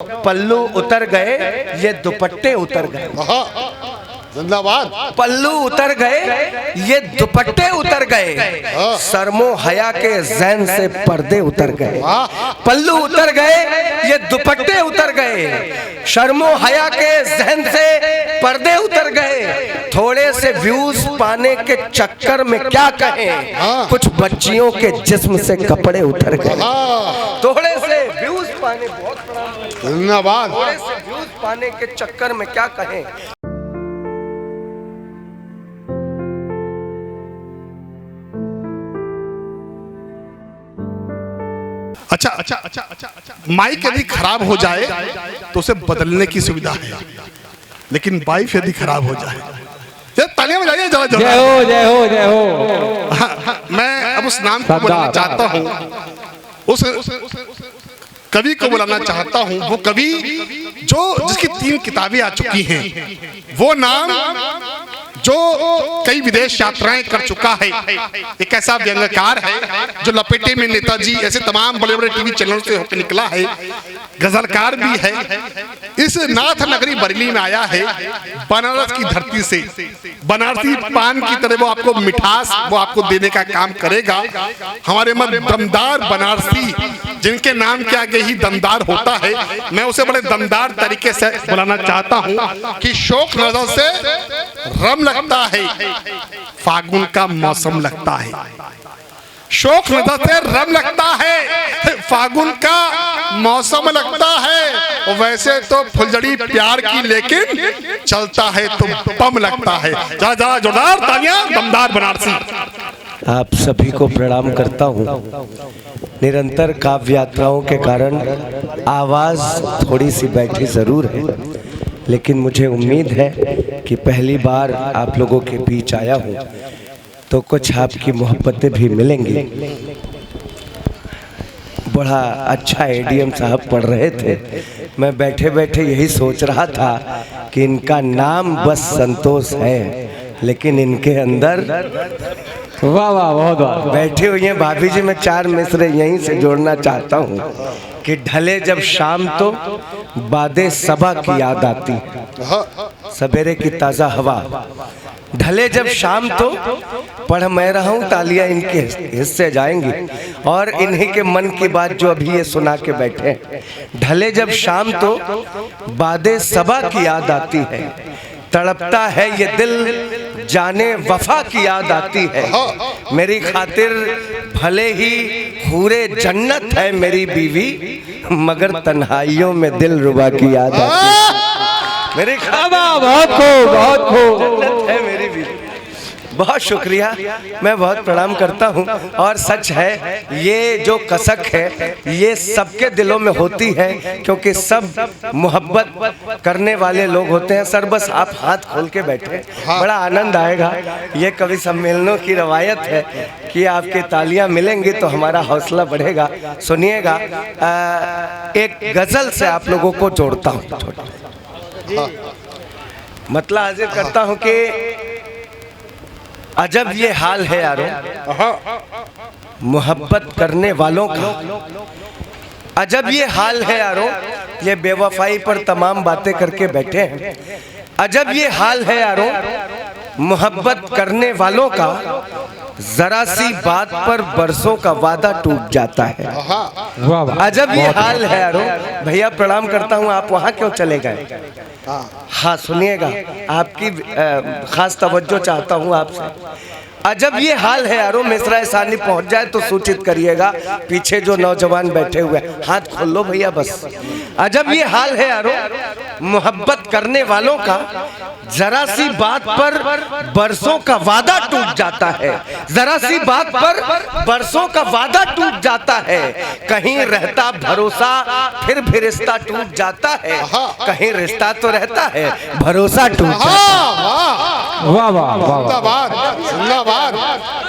पल्लू उतर गए, ये दुपट्टे उतर गए। जिंदाबाद। पल्लू उतर गए, ये दुपट्टे उतर गए, शर्मो हया के ज़हन से पर्दे उतर गए। पल्लू उतर गए, ये दुपट्टे उतर गए, शर्मो हया के ज़हन से पर्दे उतर गए। थोड़े से व्यूज पाने के चक्कर में क्या कहें, कुछ बच्चियों के जिस्म से कपड़े उतर गए। थोड़े से व्यूज पाने, जिंदाबाद। थोड़े से व्यूज पाने के चक्कर में क्या कहें। अच्छा, माइक यदि खराब हो जाए तो उसे बदलने की सुविधा है, लेकिन वाइफ यदि खराब हो जाए, तालियां बजाइए जरा जरा। जय हो जय हो जय हो। मैं अब उस नाम को बुलाना चाहता हूँ, उस कवि को बुलाना चाहता हूँ। वो कवि जिसकी 3 किताबें आ चुकी हैं, वो नाम जो कई विदेश यात्राएं कर चुका है, एक ऐसा व्यंग्यकार है जो लपेटे में नेताजी ऐसे तमाम बड़े बड़े टीवी चैनल से होकर निकला है, गजलकार भी है। इस नाथ नगरी बरेली में आया है, बनारस की धरती से। बनारसी पान की तरह वो आपको मिठास वो आपको देने का काम करेगा। हमारे मन दमदार बनारसी, जिनके नाम के आगे ही दमदार होता है, मैं उसे बड़े दमदार तरीके से बुलाना चाहता हूँ कि शौक नजर से रम लगता है, फागुन का मौसम लगता है। शौक नजर से रम लगता है, फागुन का मौसम लगता है। और वैसे तो फुलझड़ी प्यार की, लेकिन चलता है तो बम लगता है। जा जा जोरदार तालियां, दमदार बनारसी। आप सभी को प्रणाम करता हूँ। निरंतर काव्य यात्राओं के कारण आवाज़ थोड़ी सी बैठी ज़रूर है, लेकिन मुझे उम्मीद है कि पहली बार आप लोगों के बीच आया हूँ तो कुछ आपकी मोहब्बतें भी मिलेंगी। बड़ा अच्छा एडीएम साहब पढ़ रहे थे, मैं बैठे बैठे यही सोच रहा था कि इनका नाम बस संतोष है, लेकिन इनके अंदर वाह वाह बहुत वाह। बैठे हुए हैं भाभी जी। मैं 4 मिसरे यहीं से जोड़ना चाहता हूँ कि ढले जब शाम तो बादे सबा की याद आती, सवेरे की ताज़ा हवा। ढले जब शाम तो पढ़ मैं रहा हूँ, तालियां इनके हिस्से जाएंगी और इन्हीं के मन की बात जो अभी ये सुना के बैठे। ढले जब शाम तो बादे सबा की याद आती है, तड़पता है ये दिल जाने वफा की याद आती है। मेरी खातिर भले ही हूरे जन्नत है मेरी बीवी, मगर तन्हाइयों में दिल रुबा की याद आती है। मेरी बहुत खूब जन्नत है मेरी बीवी। बहुत शुक्रिया, मैं बहुत प्रणाम करता हूँ। और सच है, ये जो कसक है ये सबके दिलों में होती है, क्योंकि सब मोहब्बत करने वाले लोग होते हैं। सर बस आप हाथ खोल के बैठे, बड़ा आनंद आएगा। ये कवि सम्मेलनों की रवायत है कि आपके तालियां मिलेंगी तो हमारा हौसला बढ़ेगा। सुनिएगा, एक गज़ल से आप लोगों को जोड़ता हूँ। मतलब हाजिर करता हूँ कि अजब ये हाल है यारो मोहब्बत करने वालों का। अजब ये हाल है यारो, ये बेवफाई पर तमाम बातें करके बैठे हैं। अजब ये हाल है यारो मोहब्बत करने वालों का, जरा सी बात पर बरसों का वादा टूट जाता है। अजब ये हाल है यारो। भैया प्रणाम करता हूँ, आप वहाँ क्यों चले गए? हाँ सुनिएगा, आपकी खास तवज्जो चाहता हूँ आपसे। अजब ये हाल है यारो, मिसरा सानी पहुंच जाए तो सूचित करिएगा। पीछे जो नौजवान बैठे हुए, हाथ खोल लो भैया बस। अजब ये हाल है यारो मोहब्बत करने वालों का, जरा सी बात पर बरसों का वादा टूट जाता है। जरा सी बात पर बरसों का वादा टूट जाता है। कहीं रहता भरोसा फिर भी रिश्ता टूट जाता है। कहीं रिश्ता तो रहता है, भरोसा टूट जाता है। वाह वाह वाह। जिंदाबाद।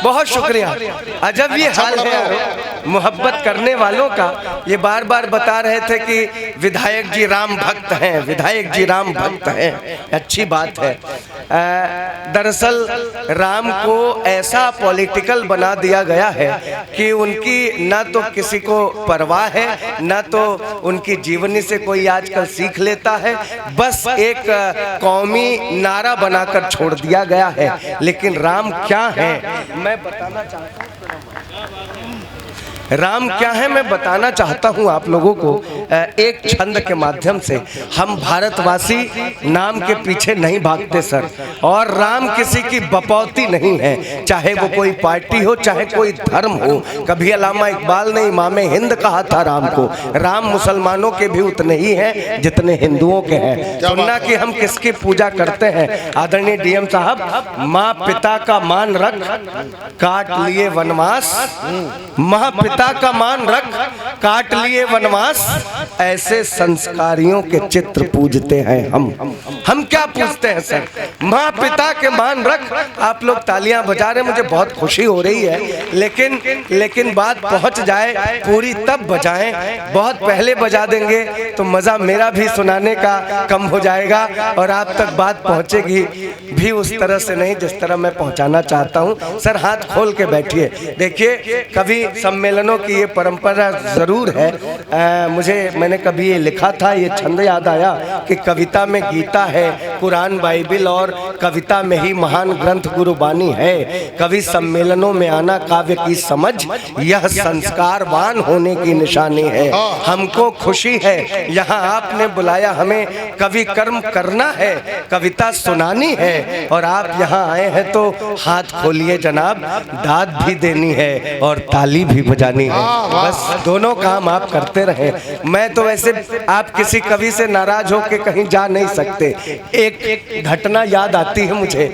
बहुत शुक्रिया। अजब ये हाल है। मोहब्बत करने वालों का। ये बार बार बता रहे थे कि विधायक जी राम भक्त हैं, विधायक जी राम भक्त हैं, अच्छी बात है। दरअसल राम को ऐसा पॉलिटिकल बना दिया गया है कि उनकी ना तो किसी को परवाह है, ना तो उनकी जीवनी से कोई आजकल सीख लेता है, बस एक कौमी नारा बनाकर छोड़ दिया गया है। लेकिन राम क्या है मैं बताना चाहता हूँ, राम क्या है मैं बताना चाहता हूँ आप लोगों को एक छंद के माध्यम से। हम भारतवासी नाम के पीछे नहीं भागते सर, और राम किसी की बपौती नहीं है, चाहे वो कोई पार्टी हो, चाहे कोई धर्म हो। कभी अल्लामा इकबाल ने इमामे हिंद कहा था राम को, राम मुसलमानों के भी उतने ही हैं जितने हिंदुओं के हैं। सुनना कि हम किसकी पूजा करते हैं। आदरणीय डीएम साहब, माँ पिता का मान रख काट लिए वनवास, माँ पिता का मान रख काट लिए वनवास, ऐसे संस्कारियों के चित्र पूजते हैं हम क्या पूजते हैं सर? माँ पिता के मान रख। आप लोग तालियां बजा रहे, मुझे बहुत खुशी हो रही है, लेकिन बात पहुंच जाए पूरी तब बजाएं। बहुत पहले बजा देंगे तो मजा मेरा भी सुनाने का कम हो जाएगा और आप तक बात पहुंचेगी भी उस तरह से नहीं जिस तरह मैं पहुंचाना चाहता हूं। सर हाथ खोल के बैठिए। देखिए, कवि सम्मेलनों की ये परंपरा जरूर है। मैंने कभी ये लिखा था, ये छंद याद आया कि कविता में गीता है, कुरान बाइबिल और कविता में ही महान ग्रंथ गुरुबानी है। कवि सम्मेलनों में आना काव्य की समझ, यह संस्कारवान होने की निशानी है। हमको खुशी है यहाँ आपने बुलाया, हमें कवि कर्म करना है, कविता सुनानी है, और आप यहाँ आए हैं तो हाथ खोलिए जनाब, दाद भी देनी है और ताली भी बजानी है। बस दोनों काम आप करते रहे। मैं तो वैसे आप किसी कवि से नाराज होकर कहीं जा नहीं सकते। एक घटना याद आती है मुझे।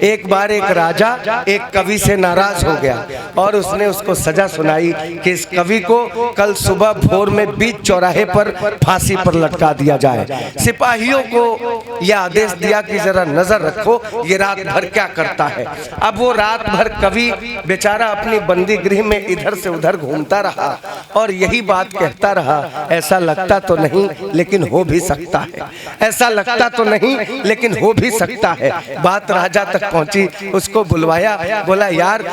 एक बार एक राजा एक कवि से नाराज हो गया और उसने उसको सजा सुनाई कि इस कवि को कल सुबह भोर में बीच चौराहे पर फांसी पर लटका दिया जाए। सिपाहियों को यह आदेश दिया कि जरा नजर रखो ये रात भर क्या करता है। अब वो रात भर कवि बेचारा अपनी बंदी गृह में इधर से उधर घूमता रहा और यही बात कहता रहा, ऐसा लगता तो नहीं लेकिन हो भी सकता है, ऐसा लगता तो नहीं लेकिन हो भी सकता है। बात राजा तक पहुंची, उसको बुलवाया, बोला यार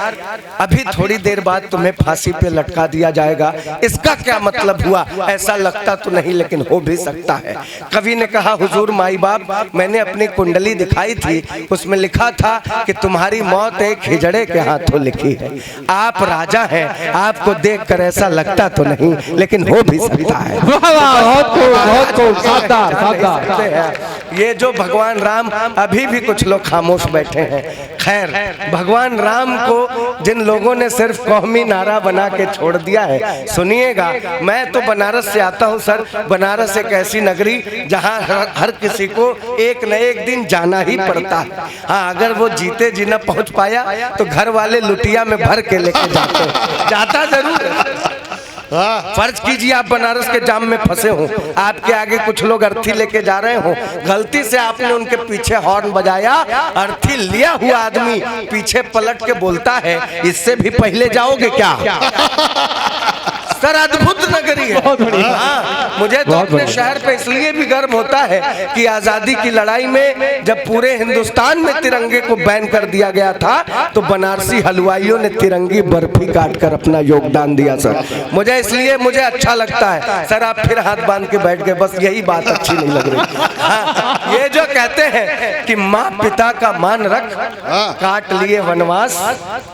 अभी थोड़ी देर बाद तुम्हें फांसी पे लटका दिया जाएगा, इसका क्या मतलब हुआ? ऐसा लगता तो नहीं लेकिन हो भी सकता है। कवि ने कहा हुजूर माई बाप, मैंने अपनी कुंडली दिखाई थी, उसमें लिखा था कि तुम्हारी मौत एक हिजड़े के हाथों लिखी है। आप राजा हैं, आपको देखकर ऐसा लगता तो नहीं लेकिन हो भी सकता है। बहुत खूब, शानदार शानदार। ये जो भगवान राम, अभी भी कुछ लोग खामोश बैठे हैं। खैर, भगवान राम को जिन लोगों ने सिर्फ कौमी नारा बना के छोड़ दिया है, सुनिएगा, मैं तो बनारस से आता हूँ सर। बनारस एक ऐसी नगरी जहाँ हर किसी को एक न एक दिन जाना ही पड़ता है। हाँ, अगर वो जीते जी न पहुँच पाया तो घर वाले लुटिया में भर के लेके जाता जरूर है। फर्ज कीजिए आप बनारस के जाम में फंसे हो, आपके आगे कुछ लोग अर्थी लेके जा रहे हो, गलती से आपने उनके पीछे हॉर्न बजाया, अर्थी लिया हुआ आदमी पीछे पलट के बोलता है इससे भी पहले जाओगे क्या? सर अद्भुत नगरी है। हाँ, मुझे तो अपने शहर पे इसलिए भी गर्व होता है कि आजादी की लड़ाई में जब पूरे हिंदुस्तान में तिरंगे को बैन कर दिया गया था तो बनारसी हलवाइयों ने तिरंगी बर्फी काट कर अपना योगदान दिया सर। मुझे इसलिए मुझे अच्छा लगता है सर। आप फिर हाथ बांध के बैठ गए, बस यही बात अच्छी नहीं लग रही। हाँ, ये जो कहते हैं कि माँ पिता का मान रख काट लिए वनवास,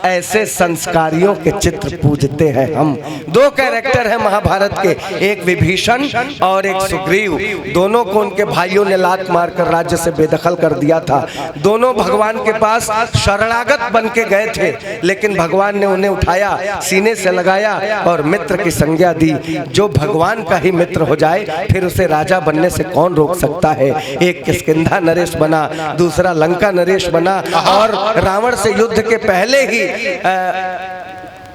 ऐसे संस्कारियों के चित्र पूजते हैं हम। दो कैरेक्टर है महाभारत के, एक विभीषण और एक सुग्रीव। दोनों को उनके भाइयों ने लात मारकर राज्य से बेदखल कर दिया था। दोनों भगवान के पास शरणागत बन के गए थे, लेकिन भगवान ने उन्हें उठाया, सीने से लगाया और मित्र की संज्ञा दी। जो भगवान का ही मित्र हो जाए फिर उसे राजा बनने से कौन रोक सकता है। एक किष्किंधा नरेश बना, दूसरा लंका नरेश बना और रावण से युद्ध के पहले ही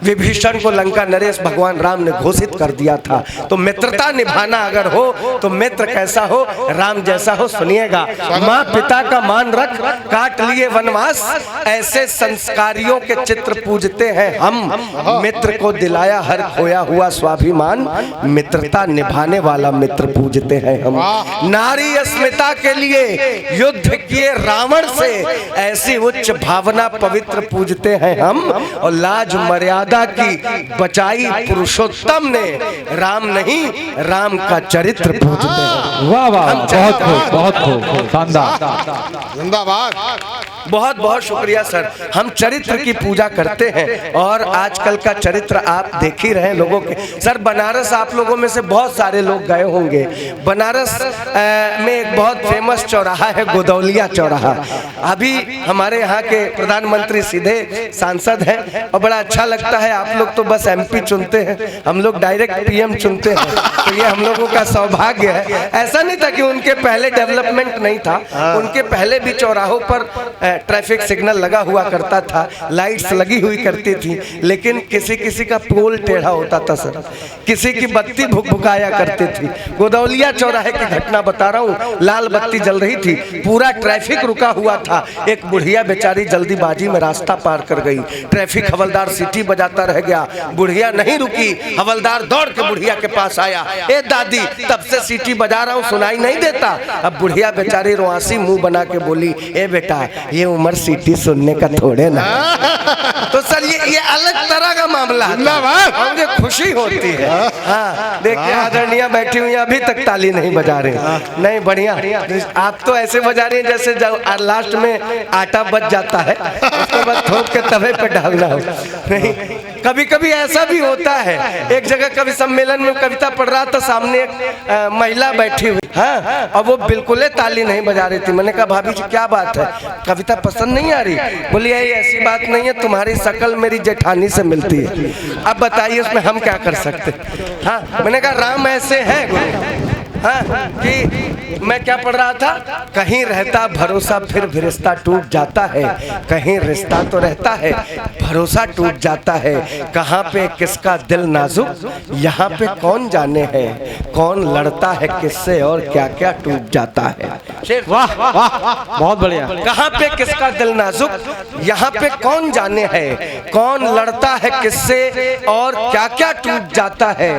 विभीषण को लंका नरेश भगवान राम ने घोषित कर दिया था। तो मित्रता निभाना अगर हो तो मित्र कैसा हो, राम जैसा हो। सुनिएगा, माँ पिता का मान रख काट लिए वनवास, ऐसे संस्कारियों के चित्र पूजते हैं हम, मित्र को दिलाया हर खोया हुआ स्वाभिमान, मित्रता निभाने वाला मित्र पूजते हैं हम। नारी अस्मिता के लिए युद्ध किए रावण से, ऐसी उच्च भावना पवित्र पूजते हैं हम, और लाज मर्यादा की बचाई पुरुषोत्तम ने, राम नहीं राम का चरित्र पूजते हैं। वाह वाह, बहुत खूब, बहुत खूब, शानदार, जिंदाबाद। बहुत बहुत शुक्रिया सर। हम चरित्र की पूजा करते हैं और आजकल का चरित्र आप देख ही रहे हैं लोगों के। सर बनारस आप लोगों में से बहुत सारे लोग गए होंगे। बनारस में एक बहुत फेमस चौराहा है, गोदौलिया चौराहा। अभी हमारे यहाँ के प्रधानमंत्री सीधे सांसद हैं और बड़ा अच्छा लगता है। आप लोग तो बस MP चुनते हैं, हम लोग डायरेक्ट PM चुनते हैं, तो ये हम लोगों का सौभाग्य है। ऐसा नहीं था कि उनके पहले डेवलपमेंट नहीं था, उनके पहले भी चौराहों पर ट्रैफिक सिग्नल लगा हुआ करता था, लाइट्स लगी हुई करती थी, लेकिन किसी किसी का पोल टेढ़ा होता था सर, किसी की बत्ती भुकभुकाया करती थी। गोदौलिया चौराहे की घटना बता रहा हूँ, लाल बत्ती जल रही थी, पूरा ट्रैफिक रुका हुआ था, एक बुढ़िया बेचारी जल्दीबाजी में रास्ता पार कर गई, ट्रैफिक हवलदार सीटी बजाता रह गया, बुढ़िया नहीं रुकी, हवलदार दौड़ के बुढ़िया के पास आया, ए दादी तब से सीटी बजा रहा हूँ सुनाई नहीं देता। अब बुढ़िया बेचारी रोआसी मुंह बना के बोली, ए बेटा ये उम्र सीटी सुनने का थोड़े ना। तो सर ये अलग तरह का मामला है, मुझे खुशी होती है। हाँ देखिए आदरणीय बैठी हुई, अभी तक ताली नहीं बजा रहे। नहीं बढ़िया, आप तो ऐसे बजा रही हैं जैसे लास्ट में आटा बच जाता है, उसके बाद थोक के तवे पे डालना हो। नहीं, कभी कभी ऐसा भी होता है। एक जगह कवि सम्मेलन में कविता पढ़ रहा था, सामने एक महिला बैठी हुई, हाँ, और वो बिल्कुल ताली नहीं बजा रही थी। मैंने कहा भाभी जी क्या बात है, कविता पसंद नहीं आ रही? बोली ऐसी बात नहीं है, तुम्हारी शक्ल मेरी जेठानी से मिलती है, अब बताइए उसमें हम क्या कर सकते। हाँ मैंने कहा राम ऐसे हैं गुरु, हाँ कि मैं क्या पढ़ रहा था, कहीं रहता भरोसा फिर भी रिश्ता टूट जाता है, कहीं रिश्ता तो रहता है भरोसा टूट जाता है, कहाँ पे किसका दिल नाजुक यहाँ पे कौन जाने है, कौन लड़ता है किससे और क्या क्या टूट जाता है। वाह वाह, बहुत बढ़िया। कहाँ पे किसका दिल नाजुक यहाँ पे कौन जाने है, कौन लड़ता है किससे और क्या क्या टूट जाता है,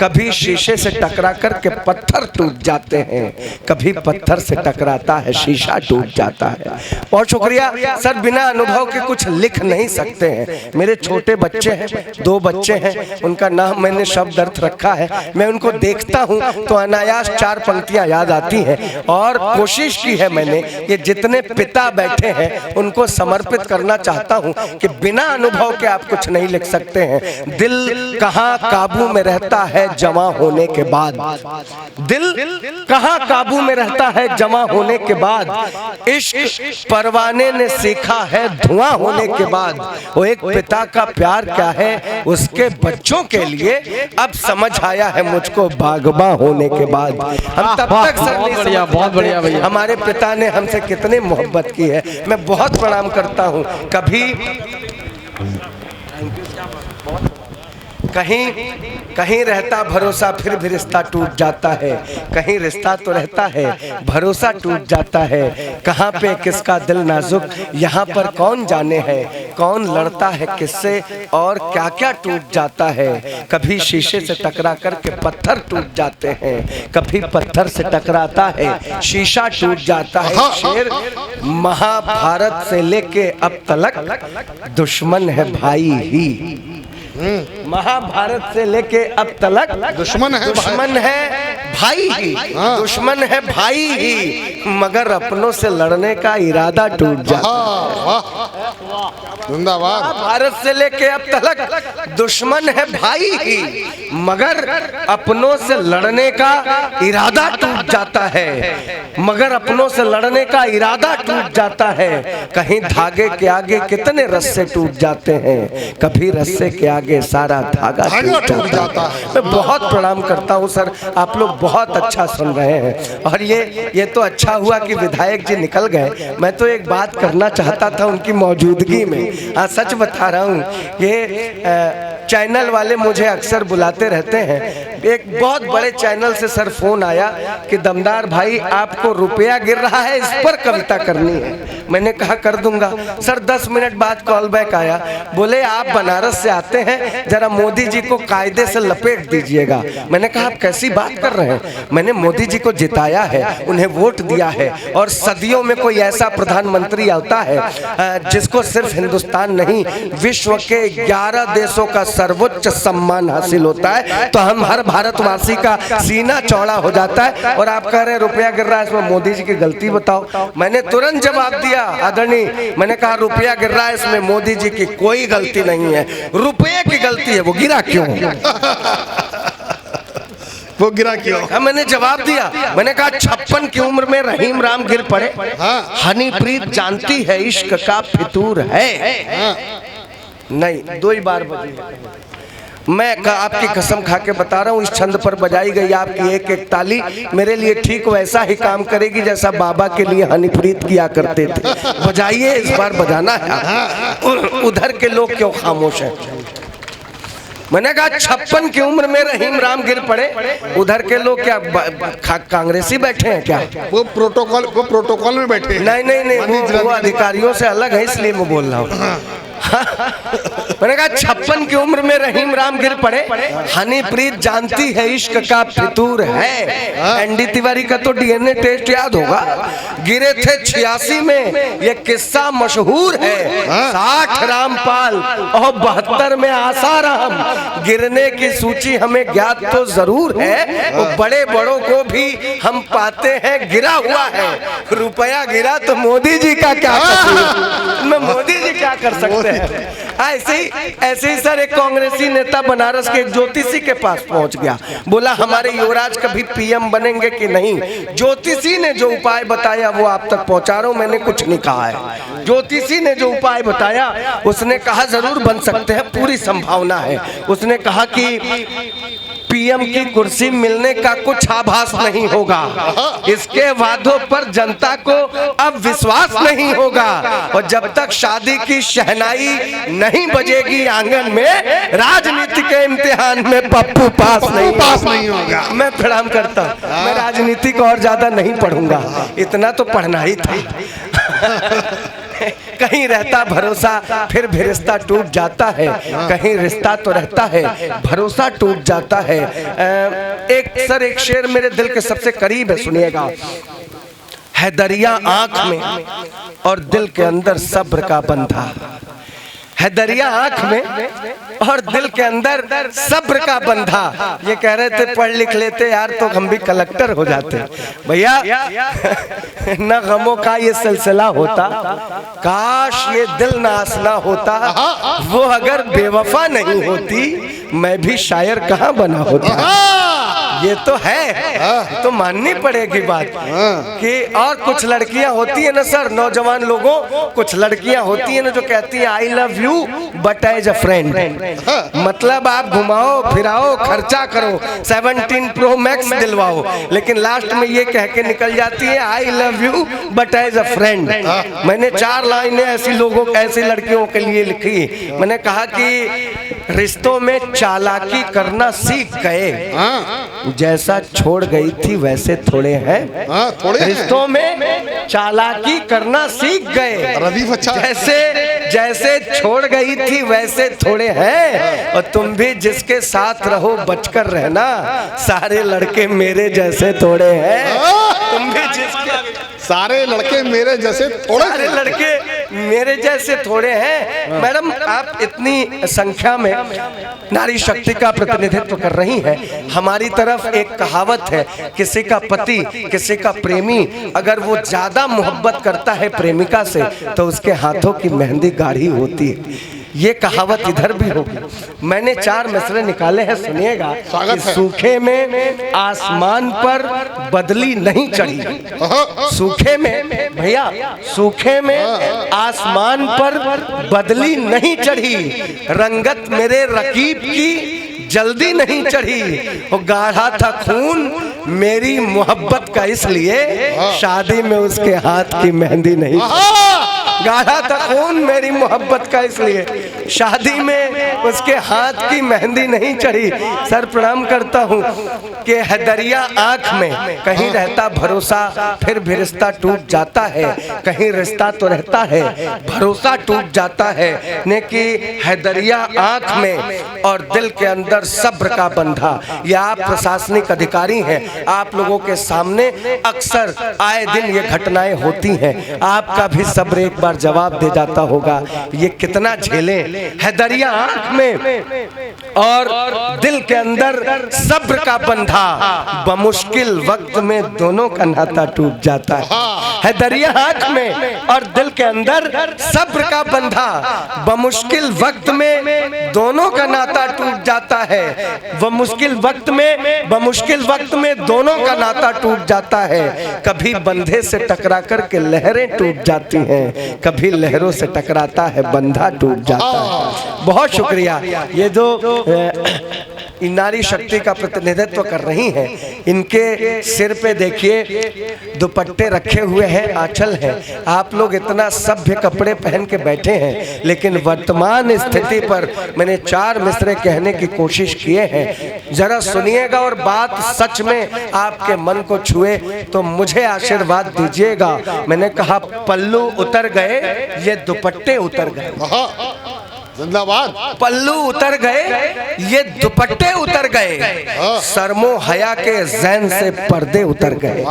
कभी शीशे से टकरा कर के पत्थर टूट जाते हैं, कभी पत्थर से टकराता है शीशा टूट जाता है। बहुत शुक्रिया सर, बिना अनुभव के कुछ लिख नहीं सकते हैं। मेरे छोटे बच्चे हैं, 2 बच्चे हैं, उनका नाम मैंने शब्द अर्थ रखा है। मैं उनको देखता हूं तो अनायास 4 पंक्तियां याद आती हैं और कोशिश की है मैंने कि जितने पिता बैठे हैं उनको समर्पित करना चाहता हूं कि बिना अनुभव के आप कुछ नहीं लिख सकते हैं। दिल कहां काबू में रहता है जमा होने के बाद, दिल कहां काबू में रहता है जमा होने के बाद, इश्क परवाने ने सीखा है धुआं होने के बाद। वो एक पिता का प्यार क्या है उसके बच्चों के लिए अब समझ आया है मुझको बागबा होने के बाद। हम तब तक सर नहीं समझ, बहुत बढ़िया भैया। हमारे पिता ने हमसे कितनी मोहब्बत की है, मैं बहुत प्रणाम करता हूँ। कभी कहीं रहता भरोसा फिर भी रिश्ता टूट जाता है, कहीं रिश्ता तो रहता है भरोसा टूट जाता है, कहाँ पे किसका दिल नाजुक यहाँ पर कौन जाने है, कौन लड़ता है किससे और क्या क्या टूट जाता है, कभी शीशे से टकरा कर के पत्थर टूट जाते हैं, कभी पत्थर से टकराता है शीशा टूट जाता है। शेर महाभारत से लेके अब तलक दुश्मन है भाई ही, महाभारत से लेके अब तलक दुश्मन है भाई ही, दुश्मन है भाई ही, मगर अपनों से लड़ने का इरादा टूट जाता है। जिंदाबाद। भारत से लेके अब तलक दुश्मन है भाई ही, मगर अपनों से लड़ने का इरादा टूट जाता है, मगर अपनों से लड़ने का इरादा टूट जाता है। कहीं धागे के आगे कितने रस्से टूट जाते हैं, कभी रस्से के आगे आगे सारा धागा टूट जाता है। मैं बहुत प्रणाम करता हूँ सर, आप लोग बहुत अच्छा सुन रहे हैं। और ये तो अच्छा हुआ कि विधायक जी निकल गए। मैं तो एक बात करना चाहता था उनकी मौजूदगी में। सच बता रहा हूँ, ये चैनल वाले मुझे अक्सर बुलाते रहते हैं। एक बहुत बड़े चैनल से सर फोन आया कि दमदार भाई आपको रुपया गिर रहा है, इस पर कविता करनी है। मैंने कहा कर दूंगा सर। 10 मिनट बाद कॉल बैक आया, बोले आप बनारस से आते हैं, जरा मोदी जी को कायदे से लपेट दीजिएगा। मैंने कहा आप कैसी बात कर रहे हैं? मैंने मोदी जी को जिताया है, उन्हें वोट दिया है, और सदियों में कोई ऐसा प्रधानमंत्री आता है जिसको सिर्फ हिंदुस्तान नहीं विश्व के 11 देशों का सर्वोच्च सम्मान हासिल होता है, तो हम हर भारतवासी का सीना चौड़ा हो जाता है। और आप कह रहे हैं रुपया गिर रहा है, इसमें मोदी जी की गलती बताओ। मैंने तुरंत जवाब दिया आदरणीय, मैंने कहा रुपया गिर रहा है, इसमें मोदी जी की कोई गलती नहीं है, रुपये की गलती है। वो गिरा क्यों? वो गिरा क्यों? मैंने जवाब दिया, मैंने कहा 56 की उम्र में रहीम राम गिर पड़े। हनीप्रीत जानती है इश्क का फितूर है। नहीं, 2 ही बार बजी। मैं आपकी कसम खा के बता रहा हूँ, इस छंद पर बजाई गई आपकी एक एक ताली मेरे लिए ठीक वैसा ही काम करेगी जैसा बाबा के लिए हनीप्रीत किया करते थे। बजाइए, इस बार बजाना है। उधर के लोग क्यों खामोश हैं? मैंने कहा 56 की उम्र में रहीम राम गिर पड़े। उधर के लोग क्या कांग्रेसी बैठे हैं क्या? वो प्रोटोकॉल में बैठे हैं। नहीं, वो अधिकारियों से अलग है, इसलिए मैं बोल रहा हूँ। मैंने कहा 56 की उम्र में रहीम राम गिर पड़े। हनीप्रीत जानती है इश्क का फितूर है। एनडी तिवारी का तो डीएनए टेस्ट याद होगा। गिरे थे 86 में, ये किस्सा मशहूर है। 60 रामपाल और 72 में आसाराम। गिरने की सूची हमें ज्ञात तो जरूर है, वो बड़े बड़ों को भी हम पाते हैं गिरा हुआ है। रुपया गिरा तो मोदी जी का क्या कसूर? मैं मोदी जी क्या कर सकते हैं? ऐसे ही सर एक कांग्रेसी नेता बनारस के एक ज्योतिषी के पास पहुंच गया, बोला हमारे युवराज कभी पीएम बनेंगे कि नहीं। ज्योतिषी ने जो उपाय बताया वो आप तक पहुंचा रहा हूं, मैंने कुछ नहीं कहा है। ज्योतिषी ने जो उपाय बताया उसने कहा जरूर बन सकते हैं, पूरी संभावना है। उसने कहा कि पीएम की कुर्सी मिलने का कुछ आभास नहीं होगा, इसके वादों पर जनता को अब विश्वास नहीं होगा, और जब तक शादी की शहनाई नहीं बजेगी आंगन में, राजनीति के इम्तिहान में पप्पू पास नहीं होगा। मैं प्रणाम करता हूं, मैं राजनीति को और ज्यादा नहीं पढ़ूंगा, इतना तो पढ़ना ही था। कहीं रहता भरोसा फिर भी रिश्ता टूट जाता है, कहीं रिश्ता तो रहता है भरोसा टूट जाता है। एक शेर मेरे दिल के सबसे करीब है, सुनिएगा। है दरिया आंख में और दिल के अंदर सब्र का बंधा। है दरिया आंख में और दिल के अंदर सब्र का बंधा। ये कह रहे थे पढ़ लिख लेते यार तो हम भी कलेक्टर हो जाते। भैया न गमों का ये सिलसिला होता, काश ये दिल ना आसना होता। वो अगर बेवफा नहीं होती मैं भी शायर कहाँ बना होता। ये तो है, तो माननी पड़ेगी बात कि और कुछ लड़कियां होती है ना सर, नौजवान लोगों, कुछ लड़कियां होती है ना जो कहती है I love you but as a friend. मतलब आप घुमाओ फिराओ खर्चा करो 17 प्रो मैक्स दिलवाओ, लेकिन लास्ट में ये कह के निकल जाती है I love you but as a friend. मैंने 4 लाइनें ऐसी लड़कियों के लिए लिखी। मैंने कहा कि रिश्तों में चालाकी करना सीख गए, जैसा छोड़ गई थी वैसे थोड़े हैं। रिश्तों में चालाकी करना सीख गए, जैसे छोड़ गई थी वैसे थोड़े हैं। और तुम भी जिसके साथ रहो बचकर रहना, सारे लड़के मेरे जैसे थोड़े हैं। तुम भी जिसके सारे लड़के मेरे जैसे थोड़े, सारे लड़के मेरे जैसे थोड़े हैं। मैडम आप इतनी संख्या में नारी शक्ति का प्रतिनिधित्व कर रही हैं। हमारी तरफ एक कहावत है, किसी का पति किसी का प्रेमी अगर वो ज्यादा मोहब्बत करता है प्रेमिका से तो उसके हाथों की मेहंदी गाढ़ी होती है। ये कहावत इधर भी होगी। मैंने 4 मिसरे निकाले हैं, सुनिएगा। स्वागत कि है। सूखे में आसमान पर बदली नहीं चढ़ी। सूखे में भैया, सूखे में आसमान पर बदली नहीं चढ़ी, रंगत मेरे रकीब की जल्दी नहीं चढ़ी। वो गाढ़ा था खून मेरी मोहब्बत का, इसलिए शादी में उसके हाथ की मेहंदी नहीं। गाढ़ा था खून मेरी मोहब्बत का, इसलिए शादी में उसके हाथ की मेहंदी नहीं चढ़ी। सर प्रणाम करता हूँ कि हैदरिया आंख में कहीं रहता भरोसा, फिर भी रिश्ता टूट जाता है। कहीं रिश्ता तो रहता है, भरोसा टूट जाता है। ने कि हैदरिया आंख में और दिल के अंदर सब्र का बंधा। ये आप प्रशासनिक अधिकारी हैं, आप लोगों के सामने अक्सर आए दिन ये घटनाएं होती हैं। आपका भी सब्र एक बार जवाब दे जाता होगा। ये कितना झेले, हैदरिया आंख में और दिल के अंदर सब्र का बंधा, बमुश्किल वक्त में दोनों का नाता टूट जाता है। हैदरिया आंख में और दिल के अंदर सब्र का बंधा, बमुश्किल वक्त में दोनों का नाता टूट जाता है। बमुश्किल वक्त में दोनों का नाता टूट जाता है। कभी बंधे से टकरा कर के लहरें टूट जाती हैं, कभी लहरों से टकराता है बंधा टूट जाता है। बहुत शुक्रिया। ये जो नारी शक्ति का प्रतिनिधित्व कर रही हैं, इनके सिर पे देखिए दुपट्टे रखे हुए हैं, आंचल है। आप लोग इतना सभ्य कपड़े पहन के बैठे हैं, लेकिन वर्तमान स्थिति पर मैंने 4 मिसरे कहने की कोशिश किए हैं। जरा सुनिएगा और बात सच में आपके मन को छुए तो मुझे आशीर्वाद दीजिएगा। मैंने कहा पल्लू उतर गए, ये दुपट्टे उतर गए। जिंदाबाद। पल्लू उतर गए, ये दुपट्टे उतर गए, शर्मो हया के ज़हन से पर्दे उतर गए।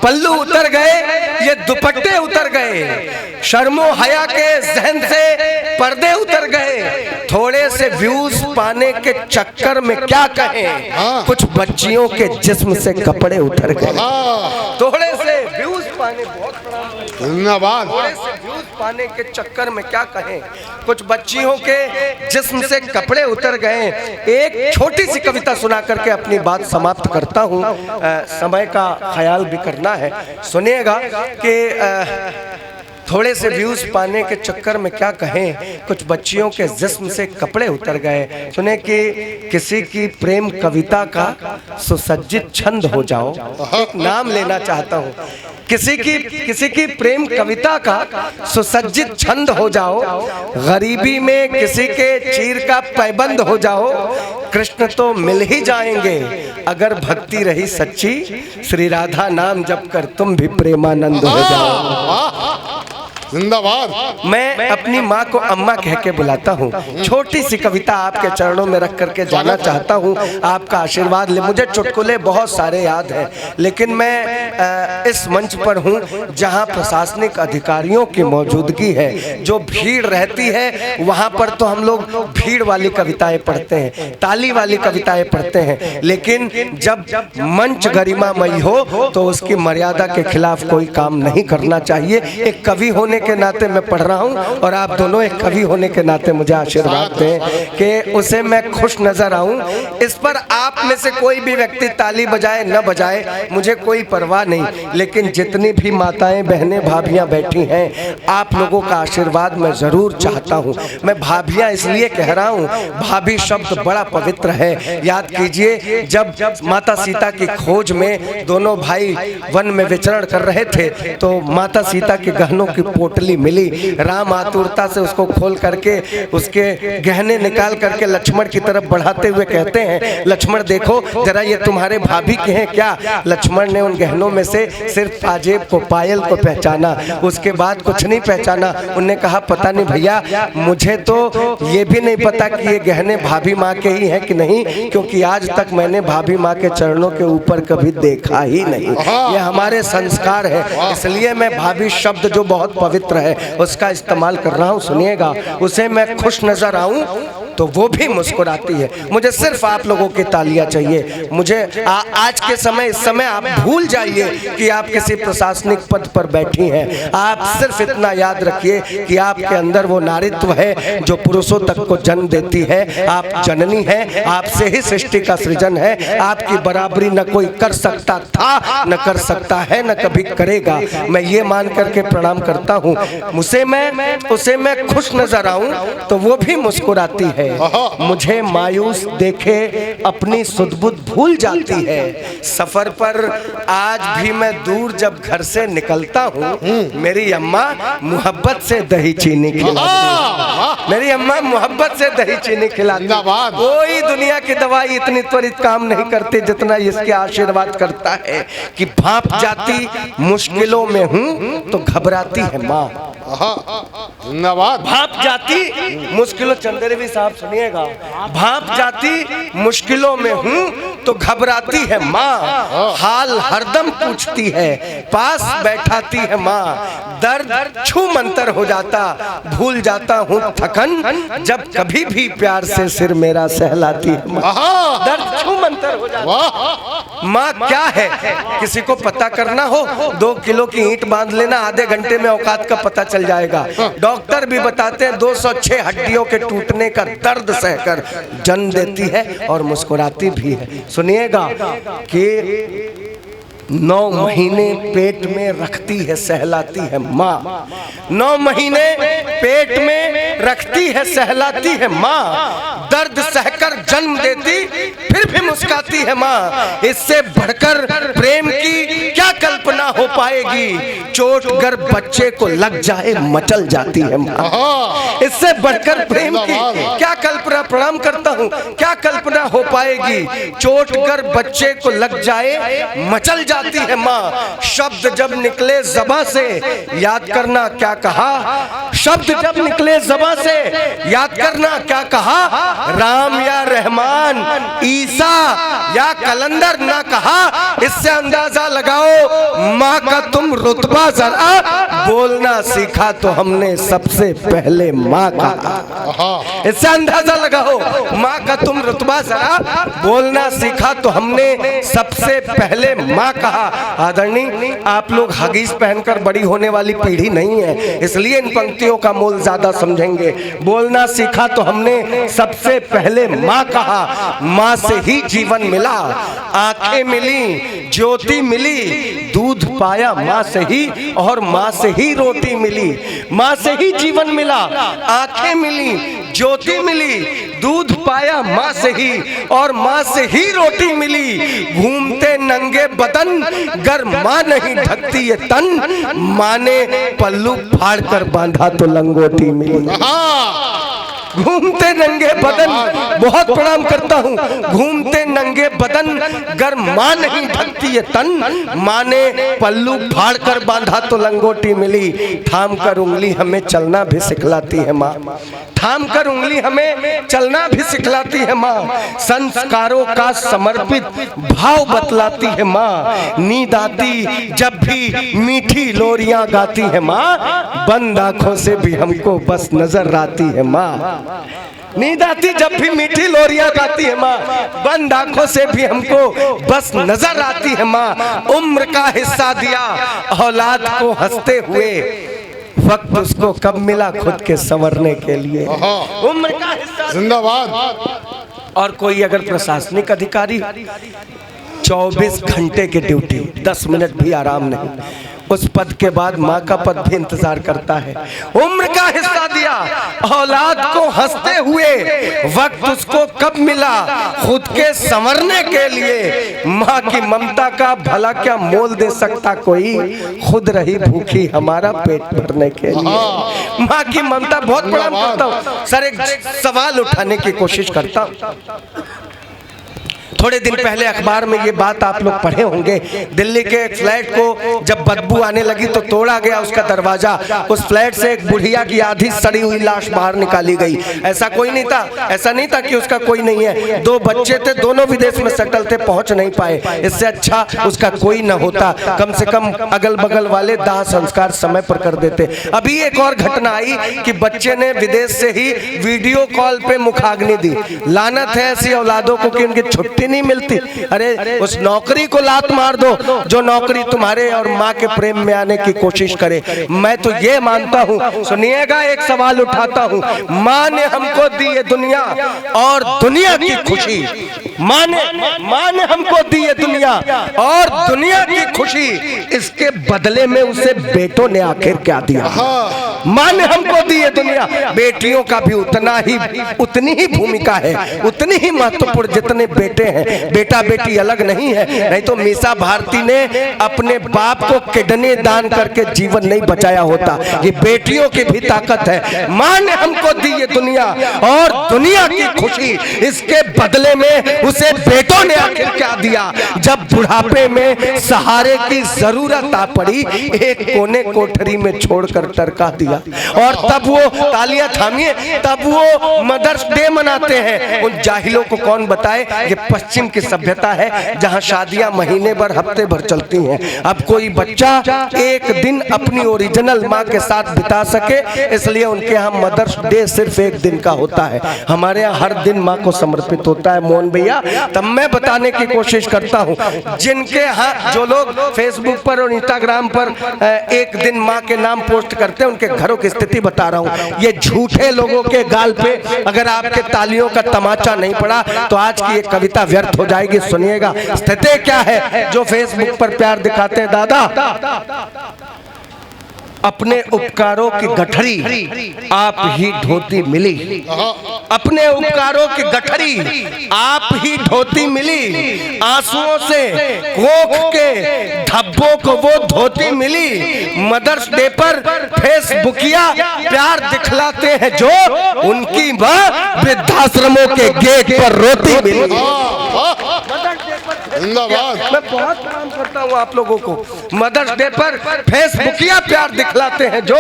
पल्लू उतर गए, ये दुपट्टे उतर गए, शर्मो हया के ज़हन से पर्दे उतर गए। थोड़े से व्यूज पाने के चक्कर में क्या कहें, कुछ बच्चियों के जिस्म से कपड़े उतर गए। थोड़े से व्यूज पाने, जिंदाबाद। थोड़े से व्यूज पाने के चक्कर में क्या कहें, कुछ बच्चियों के जिस्म से कपड़े उतर गए। एक छोटी सी कविता सुना करके अपनी बात समाप्त करता हूँ, समय का ख्याल भी करना है। सुनिएगा कि थोड़े से व्यूज पाने के चक्कर में क्या कहें, कुछ बच्चियों के जिस्म से कपड़े उतर गए। सुने कि किसी की प्रेम कविता का सुसज्जित छंद हो जाओ। एक नाम लेना चाहता हूँ, किसी की प्रेम कविता का सुसज्जित छंद हो जाओ, गरीबी में किसी के चीर का पैबंद हो जाओ। कृष्ण तो मिल ही जाएंगे अगर भक्ति रही सच्ची, श्री राधा नाम जप कर तुम भी प्रेमानंद हो जाओ। जिंदाबाद। मैं अपनी माँ को अम्मा कह के बुलाता हूँ। छोटी सी कविता आपके चरणों में रख करके जाना चाहता हूँ, आपका आशीर्वाद ले। मुझे चुटकुले बहुत सारे याद हैं, लेकिन मैं इस मंच पर हूँ जहाँ प्रशासनिक अधिकारियों की मौजूदगी है। जो भीड़ रहती है वहाँ पर तो हम लोग भीड़ वाली कविताएं पढ़ते हैं, ताली वाली कविताएं पढ़ते हैं, लेकिन जब मंच गरिमामयी हो तो उसकी मर्यादा के खिलाफ कोई काम नहीं करना चाहिए। एक कवि होने के नाते मैं पढ़ रहा हूं और आप दोनों एक कवि होने के नाते मुझे आशीर्वाद दें कि उसे मैं खुश नजर आऊं। इस पर आप में से कोई भी व्यक्ति ताली बजाए न बजाए मुझे कोई परवाह नहीं, लेकिन जितनी भी माताएं बहनें भाभियां बैठी हैं, आप लोगों का आशीर्वाद मैं जरूर चाहता हूं। मैं भाभियां इसलिए कह रहा हूं, भाभी शब्द बड़ा पवित्र है। याद कीजिए जब माता सीता की खोज में दोनों भाई वन में विचरण कर रहे थे तो माता सीता के गहनों की पोटली मिली। राम आतुरता से उसको खोल करके उसके गहने निकाल करके लक्ष्मण की तरफ बढ़ाते हुए कहते हैं, लक्ष्मण देखो जरा ये तुम्हारे भाभी के हैं क्या। लक्ष्मण ने उन गहनों में से सिर्फ पाजेब को, पायल को पहचाना, उसके बाद कुछ नहीं पहचाना। उनने कहा पता नहीं भैया, मुझे तो ये भी नहीं पता कि ये गहने भाभी माँ के ही हैं कि नहीं, क्योंकि आज तक मैंने भाभी माँ के चरणों के ऊपर कभी देखा ही नहीं। ये हमारे संस्कार है, इसलिए मैं भाभी शब्द जो बहुत पवित्र है उसका इस्तेमाल कर रहा हूँ। सुनिएगा, उसे मैं खुश नजर आऊं तो वो भी मुस्कुराती है। मुझे सिर्फ आप लोगों की तालियां चाहिए। मुझे आज के समय, इस समय आप भूल जाइए कि आप किसी प्रशासनिक पद पर बैठी हैं। आप सिर्फ इतना याद रखिए कि आपके अंदर वो नारीत्व है जो पुरुषों तक को जन्म देती है। आप जननी हैं, आपसे ही सृष्टि का सृजन है। आपकी बराबरी न कोई कर सकता था, न कर सकता है, न कभी करेगा। मैं ये मान करके प्रणाम करता हूँ। उसे मैं खुश नजर आऊं तो वो भी मुस्कुराती है। मुझे मायूस देखे अपनी सुध-बुध भूल जाती है। सफर पर आज भी मैं दूर जब घर से निकलता हूँ, मेरी अम्मा मोहब्बत से दही चीनी खिलाती। मेरी अम्मा मोहब्बत से दही चीनी खिलाती। कोई दुनिया की दवाई इतनी त्वरित काम नहीं करती जितना इसके आशीर्वाद करता है कि भाप जाती मुश्किलों में हूँ तो घबराती है माँ। जिंदाबाद। भाप जाती मुश्किलों, चंदेरवी साहब सुनिएगा, भाप जाती मुश्किलों में हूँ तो घबराती है माँ। हाल हरदम पूछती है, पास बैठाती है माँ। दर्द छू मंतर हो जाता, भूल जाता हूँ थकन, जब कभी भी प्यार से सिर मेरा सहलाती है माँ। दर्द छू मंतर हो जाता। माँ क्या है किसी को पता करना हो, 2 किलो की ईंट बांध लेना, आधे घंटे में औकात का पता चल जाएगा। डॉक्टर भी बताते हैं 206 हड्डियों के टूटने का दर्द सहकर जन्म देती है और मुस्कुराती भी है। सुनिएगा कि 9 महीने पेट में रखती है सहलाती है माँ। 9 महीने पेट में रखती है सहलाती है माँ। दर्द सहकर जन्म देती फिर भी मुस्कुराती है माँ। इससे बढ़कर प्रेम की क्या कल्पना हो पाएगी। चोट अगर बच्चे को लग जाए मचल जाती है माँ। इससे बढ़कर प्रेम की क्या कल्पना, प्रणाम करता हूँ, क्या कल्पना हो पाएगी। चोट अगर बच्चे को लग जाए मचल जाती है माँ। शब्द जब निकले ज़बां से याद करना क्या कहा। शब्द जब निकले ज़बां से याद करना क्या कहा। राम या रहमान, ईसा या कलंदर ना कहा। इससे अंदाजा लगाओ माँ का तुम रुतबा जरा। बोलना सीखा तो हमने सबसे पहले माँ कहा। इससे अंदाजा लगाओ माँ का तुम रुतबा जरा। बोलना सीखा तो हमने सबसे पहले माँ कहा। आदरणीय, आप लोग हगीज पहनकर बड़ी होने वाली पीढ़ी नहीं है, इसलिए इन पंक्तियों का मोल ज्यादा समझेंगे। बोलना सीखा तो हमने सबसे पहले माँ कहा। माँ से ही जीवन मिला, आंखें मिली, ज्योति मिली, दूध पाया माँ से ही और माँ से ही रोटी मिली। माँ से ही जीवन मिला, आंखें मिली, ज्योति मिली, दूध पाया माँ से ही और माँ से ही रोटी मिली। घूमते नंगे बदन गर माँ नहीं ढकती ये तन। माँ ने पल्लू फाड़ कर बांधा तो लंगोटी मिली। घूमते नंगे बदन, बहुत प्रणाम करता हूँ, घूमते नंगे बदन गर माँ नहीं ढकती ये तन। माँ ने पल्लू फाड़ कर बांधा तो लंगोटी मिली। थाम कर उंगली हमें चलना भी सिखलाती है माँ। थाम कर उंगली हमें चलना भी सिखलाती है माँ। संस्कारों का समर्पित भाव बतलाती है माँ। नींद आती जब भी मीठी लोरियां गाती है माँ। बंद आंखों से भी हमको बस नजर आती है माँ। नींद आती जब भी मीठी लोरियां गाती है माँ। बंद आंखों से भी हमको बस नजर आती है माँ। उम्र का हिस्सा दिया औलाद को हंसते हुए, वक्त उसको कब मिला खुद के संवरने के लिए। उम्र का हिस्सा जिंदाबाद। और कोई अगर प्रशासनिक अधिकारी 24 घंटे की ड्यूटी, 10 मिनट भी आराम नहीं, उस पद के बाद माँ का पद भी इंतजार करता है। उम्र का हिस्सा दिया औलाद को हंसते हुए, वक्त उसको कब मिला खुद के संवरने के लिए। माँ की ममता का भला क्या मोल दे सकता कोई, खुद रही भूखी हमारा पेट भरने के लिए। माँ की ममता, बहुत प्रणाम करता हूँ सर, एक सवाल उठाने की कोशिश करता हूँ। थोड़े दिन पहले अखबार में ये बात आप लोग पढ़े होंगे, दिल्ली के एक फ्लैट को जब बदबू आने लगी तो तोड़ा गया उसका दरवाजा। उस फ्लैट से एक बुढ़िया की आधी सड़ी हुई लाश बाहर निकाली गई। ऐसा कोई नहीं था, ऐसा नहीं था कि उसका कोई नहीं है। 2 बच्चे थे, दोनों विदेश में सेटल थे, पहुंच नहीं पाए। इससे अच्छा उसका कोई न होता, कम से कम अगल बगल वाले दाह संस्कार समय पर कर देते। अभी एक और घटना आई कि बच्चे ने विदेश से ही वीडियो कॉल पे मुखाग्नि दी। लानत है ऐसी औलादों को कि उनकी छुट्टी नहीं मिलती। अरे उस नौकरी को लात मार दो जो नौकरी तुम्हारे और माँ के प्रेम में आने की कोशिश करे। मैं तो ये मानता हूँ, सुनिएगा एक सवाल उठाता हूँ, माँ ने हमको दी ये दुनिया और दुनिया की खुशी, माँ ने हमको दी ये दुनिया और दुनिया की खुशी, इसके बदले में उसे बेटों ने आखिर क्या दिया? माँ ने हमको दी ये दुनिया, बेटियों का भी उतनी ही भूमिका है, उतनी ही महत्वपूर्ण जितने बेटे हैं। बेटा बेटी अलग नहीं है, नहीं तो मीसा भारती ने अपने बाप को किडनी दान करके जीवन नहीं बचाया होता। ये बेटियों की भी ताकत है। माँ ने हमको दी ये दुनिया और दुनिया की खुशी, इसके बदले में उसे बेटों ने आखिर क्या दिया? जब बुढ़ापे में सहारे की जरूरत आ पड़ी, एक कोने कोठरी में छोड़कर टरका दिया। और तब वो तालियां थामिए, तब वो मदर्स डे मनाते हैं। उन जाहिलों को कौन बताए ये पश्चिम की सभ्यता है जहां शादियां महीने भर हफ्ते भर चलती हैं। अब कोई बच्चा एक दिन अपनी ओरिजिनल माँ के साथ बिता सके, इसलिए उनके यहाँ मदर्स डे सिर्फ एक दिन का होता है। हमारे यहाँ हर दिन माँ को समर्पित होता है मोहन भैया। तब मैं बताने की कोशिश करता हूँ, जिनके यहाँ जो लोग फेसबुक पर और इंस्टाग्राम पर एक दिन माँ के नाम पोस्ट करते हैं, उनके घरों की स्थिति बता रहा हूँ। ये झूठे लोगों के गाल पे अगर आपके तालियों का तमाचा नहीं पड़ा तो आज की ये कविता व्यर्थ हो जाएगी। सुनिएगा स्थिति क्या है जो फेसबुक पर प्यार दिखाते हैं। दादा, अपने उपकारों की गठरी आप ही ढोती मिली, अपने उपकारों की गठरी आप ही ढोती मिली, आंसुओं से कोख के धब्बों को वो धोती मिली। मदर्स डे पर फेसबुकिया प्यार दिखलाते हैं जो उनकी माँ वृद्धाश्रमों के गेट पर रोती मिली। मैं बहुत काम करता हूँ आप लोगों को। मदर्स डे पर फेसबुकिया प्यार दिखलाते हैं जो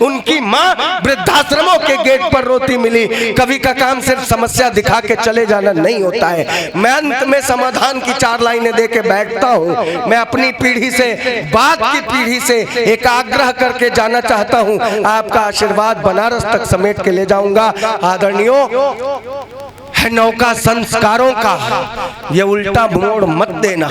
उनकी माँ वृद्धाश्रमों के गेट पर रोती मिली। कवि का काम सिर्फ समस्या दिखा के चले जाना नहीं होता है। मैं अंत में समाधान की 4 लाइनें दे के बैठता हूँ। मैं अपनी पीढ़ी से, बाद की पीढ़ी से एक आग्रह करके जाना चाहता हूँ। आपका आशीर्वाद बनारस तक समेट के ले जाऊंगा। आदरणीयों, है नौका संस्कारों का, ये उल्टा मोड़ मत देना।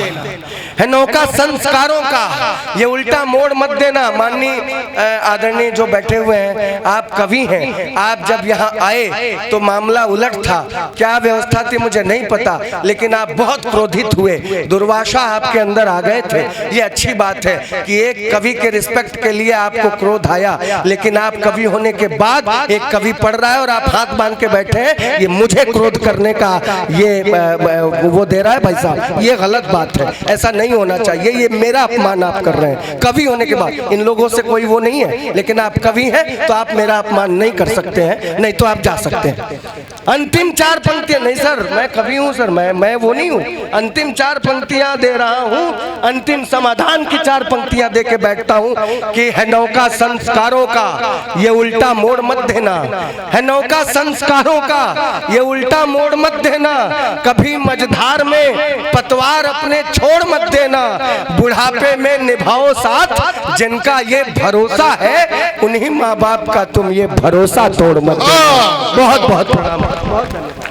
है नौका संस्कारों का, ये उल्टा मोड़ मत देना। माननीय आदरणीय जो बैठे हुए हैं, आप कवि हैं, आप जब यहाँ आए तो मामला उलट था। क्या व्यवस्था थी मुझे नहीं पता, लेकिन आप बहुत क्रोधित हुए, दुर्वासा आपके अंदर आ गए थे। ये अच्छी बात है कि एक कवि के रिस्पेक्ट के लिए आपको क्रोध आया, लेकिन आप कवि होने के बाद एक कवि पढ़ रहा है और आप हाथ बांध के बैठे हैं, ये मुझे क्रोध करने का ये वो दे रहा है भाई साहब, ये गलत बात है। ऐसा नहीं होना चाहिए। ये मेरा अपमान आप कर रहे हैं कवि होने के बाद। इन लोगों से कोई वो नहीं है, लेकिन आप कवि हैं तो आप मेरा अपमान नहीं कर सकते हैं, नहीं तो आप जा सकते हैं। अंतिम 4 पंक्तियां, नहीं सर मैं कवि हूं सर, मैं वो नहीं हूं। अंतिम 4 पंक्तियां दे रहा हूं, अंतिम समाधान की 4 पंक्तियां दे के बैठता हूं कि है नौका संस्कारों का, ये उल्टा मोड़ मत देना। है नौका संस्कारों का, ये उल्टा मोड़ मत देना। कभी मझधार में पतवार अपने छोड़ मत देना। बुढ़ापे में निभाओ साथ, जिनका ये भरोसा है उन्हीं माँ बाप का तुम ये भरोसा तोड़ मत देना। बहुत बहुत प्रणाम।